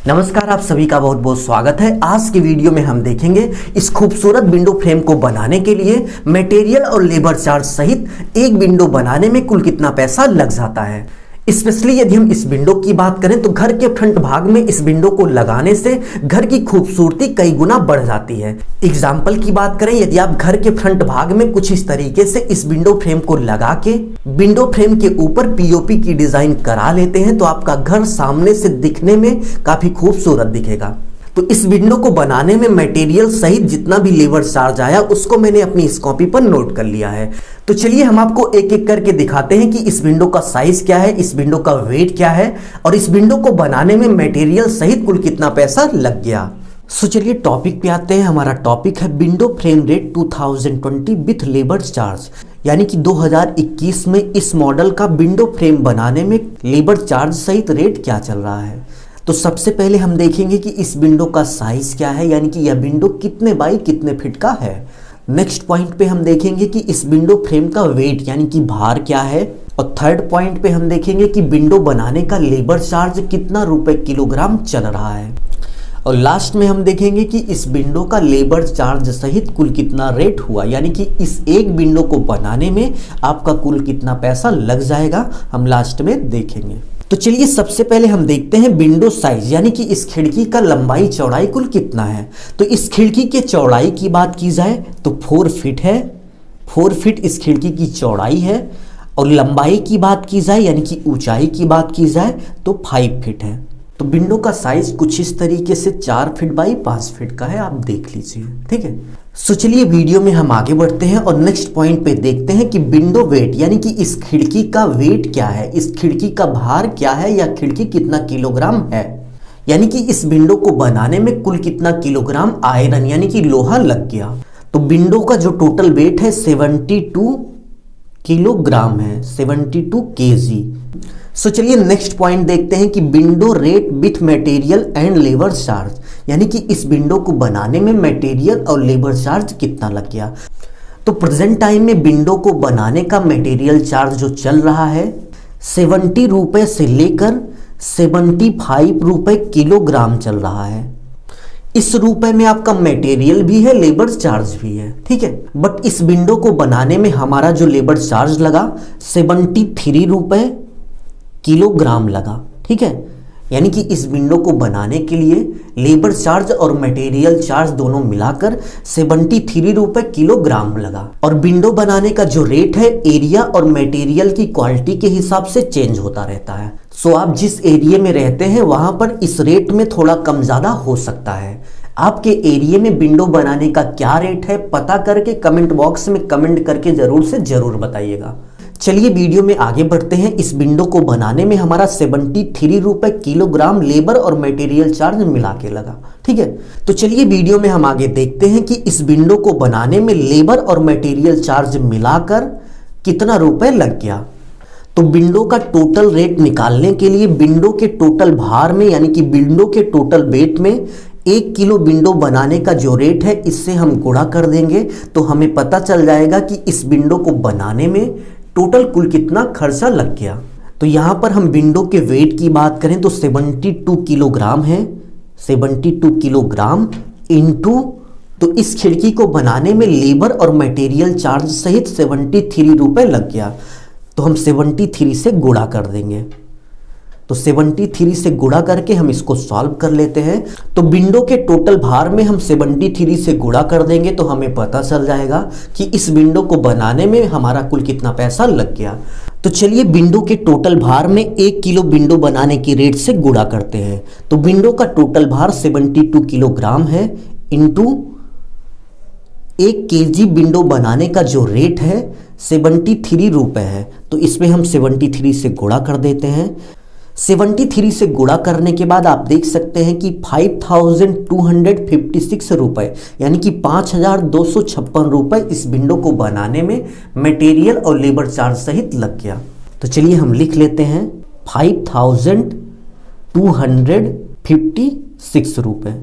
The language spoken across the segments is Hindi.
नमस्कार, आप सभी का बहुत बहुत स्वागत है। आज की वीडियो में हम देखेंगे इस खूबसूरत विंडो फ्रेम को बनाने के लिए मटेरियल और लेबर चार्ज सहित एक विंडो बनाने में कुल कितना पैसा लग जाता है। स्पेशली यदि हम इस विंडो की बात करें तो घर के फ्रंट भाग में इस विंडो को लगाने से घर की खूबसूरती कई गुना बढ़ जाती है। एग्जाम्पल की बात करें, यदि आप घर के फ्रंट भाग में कुछ इस तरीके से इस विंडो फ्रेम को लगा के विंडो फ्रेम के ऊपर पीओपी की डिजाइन करा लेते हैं तो आपका घर सामने से दिखने में काफी खूबसूरत दिखेगा। तो इस विंडो को बनाने में मटेरियल सहित जितना भी लेबर चार्ज आया उसको मैंने अपनी इस कॉपी पर नोट कर लिया है। तो चलिए हम आपको एक एक करके दिखाते हैं कि इस विंडो का साइज क्या है, इस विंडो का वेट क्या है और इस विंडो को बनाने में मटेरियल सहित कुल कितना पैसा लग गया। सो चलिए टॉपिक पे आते हैं। हमारा टॉपिक है window frame rate 2020 with labour charge, यानी कि 2021 में इस मॉडल का विंडो फ्रेम बनाने में लेबर चार्ज सहित रेट क्या चल रहा है। तो सबसे पहले हम देखेंगे कि इस विंडो का साइज क्या है, यानी कि यह विंडो कितने बाई कितने फीट का है। नेक्स्ट पॉइंट पे हम देखेंगे कि इस विंडो फ्रेम का वेट यानी कि भार क्या है। और थर्ड पॉइंट पे हम देखेंगे कि विंडो बनाने का लेबर चार्ज कितना रुपए किलोग्राम चल रहा है। और लास्ट में हम देखेंगे कि इस विंडो का लेबर चार्ज सहित कुल कितना रेट हुआ, यानी कि इस एक विंडो को बनाने में आपका कुल कितना पैसा लग जाएगा, हम लास्ट में देखेंगे। तो चलिए सबसे पहले हम देखते हैं विंडो साइज, यानी कि इस खिड़की का लंबाई चौड़ाई कुल कितना है। तो इस खिड़की के चौड़ाई की बात की जाए तो 4 फीट है। 4 फीट इस खिड़की की चौड़ाई है। और लंबाई की बात की जाए यानी कि ऊंचाई की बात की जाए तो 5 फीट है। तो विंडो का साइज कुछ इस तरीके से 4 फीट बाई 5 फीट का है, आप देख लीजिए, ठीक है। सो चलिए वीडियो में हम आगे बढ़ते हैं और नेक्स्ट पॉइंट पे देखते हैं कि विंडो वेट यानी कि इस खिड़की का वेट क्या है, इस खिड़की का भार क्या है या खिड़की कितना किलोग्राम है। यानी कि इस विंडो को बनाने में कुल कितना किलोग्राम आयरन यानी कि लोहा लग गया। तो विंडो का जो टोटल वेट है 72 किलोग्राम है, 72 केजी। सो चलिए नेक्स्ट पॉइंट देखते हैं कि window rate with material and labour charge, यानी कि इस विंडो को बनाने में मटेरियल और लेबर चार्ज कितना लग गया। तो प्रेजेंट टाइम में विंडो को बनाने का मटेरियल चार्ज जो चल रहा है 70 रुपए से लेकर 75 रुपए किलोग्राम चल रहा है। इस रुपए में आपका मटेरियल भी है, लेबर चार्ज भी है, ठीक है। बट इस विंडो को बनाने में हमारा जो लेबर चार्ज लगा 73 रुपए किलोग्राम लगा, ठीक है। यानी कि इस विंडो को बनाने के लिए लेबर चार्ज और मटेरियल चार्ज दोनों मिलाकर 73 रुपए किलोग्राम लगा। और विंडो बनाने का जो रेट है एरिया और मटेरियल की क्वालिटी के हिसाब से चेंज होता रहता है। सो आप जिस एरिया में रहते हैं वहां पर इस रेट में थोड़ा कम ज्यादा हो सकता है। आपके एरिया में विंडो बनाने का क्या रेट है पता करके कमेंट बॉक्स में कमेंट करके जरूर से जरूर बताइएगा। चलिए वीडियो में आगे बढ़ते हैं। इस विंडो को बनाने में हमारा 73 रुपए किलोग्राम लेबर और मटेरियल चार्ज मिला के लगा, ठीक है। तो चलिए वीडियो में हम आगे देखते हैं कि इस विंडो को बनाने में लेबर और मटेरियल चार्ज मिलाकर कितना रुपए लग गया। तो विंडो का टोटल रेट निकालने के लिए विंडो के टोटल भार में यानी कि विंडो के टोटल वेट में 1 किलो विंडो बनाने का जो रेट है इससे हम गुणा कर देंगे तो हमें पता चल जाएगा कि इस विंडो को बनाने में टोटल कुल कितना खर्चा लग गया। तो यहां पर हम विंडो के वेट की बात करें तो 72 किलोग्राम है, 72 किलोग्राम इनटू तो इस खिड़की को बनाने में लेबर और मटेरियल चार्ज सहित 73 रुपए लग गया। तो हम 73 से गुणा कर देंगे। तो 73 से गुणा करके हम इसको सॉल्व कर लेते हैं। तो विंडो के टोटल भार में हम 73 से गुणा कर देंगे तो हमें पता चल जाएगा कि इस विंडो को बनाने में हमारा कुल कितना पैसा लग गया। तो चलिए विंडो के टोटल भार में 1 किलो विंडो बनाने की रेट से गुणा करते हैं। तो विंडो का टोटल भार 72 किलोग्राम है इनटू 1 केजी विंडो बनाने का जो रेट है 73 रुपए है। तो इसमें हम 73 से गुणा कर देते हैं। 73 से गुणा करने के बाद आप देख सकते हैं कि 5256 रुपए यानी कि 5256 रुपए इस विंडो को बनाने में मटेरियल और लेबर चार्ज सहित लग गया। तो चलिए हम लिख लेते हैं 5256 रुपए।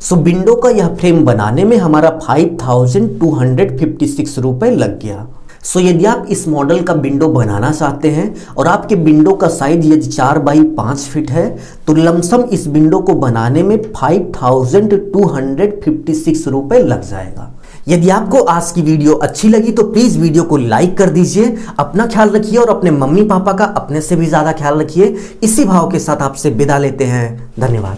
सो विंडो का यह फ्रेम बनाने में हमारा 5256 रुपए लग गया। सो यदि आप इस मॉडल का विंडो बनाना चाहते हैं और आपके विंडो का साइज यदि 4 बाई 5 फीट है तो लमसम इस विंडो को बनाने में 5256 रुपए लग जाएगा। यदि आपको आज की वीडियो अच्छी लगी तो प्लीज वीडियो को लाइक कर दीजिए। अपना ख्याल रखिए और अपने मम्मी पापा का अपने से भी ज्यादा ख्याल रखिए। इसी भाव के साथ आपसे विदा लेते हैं। धन्यवाद।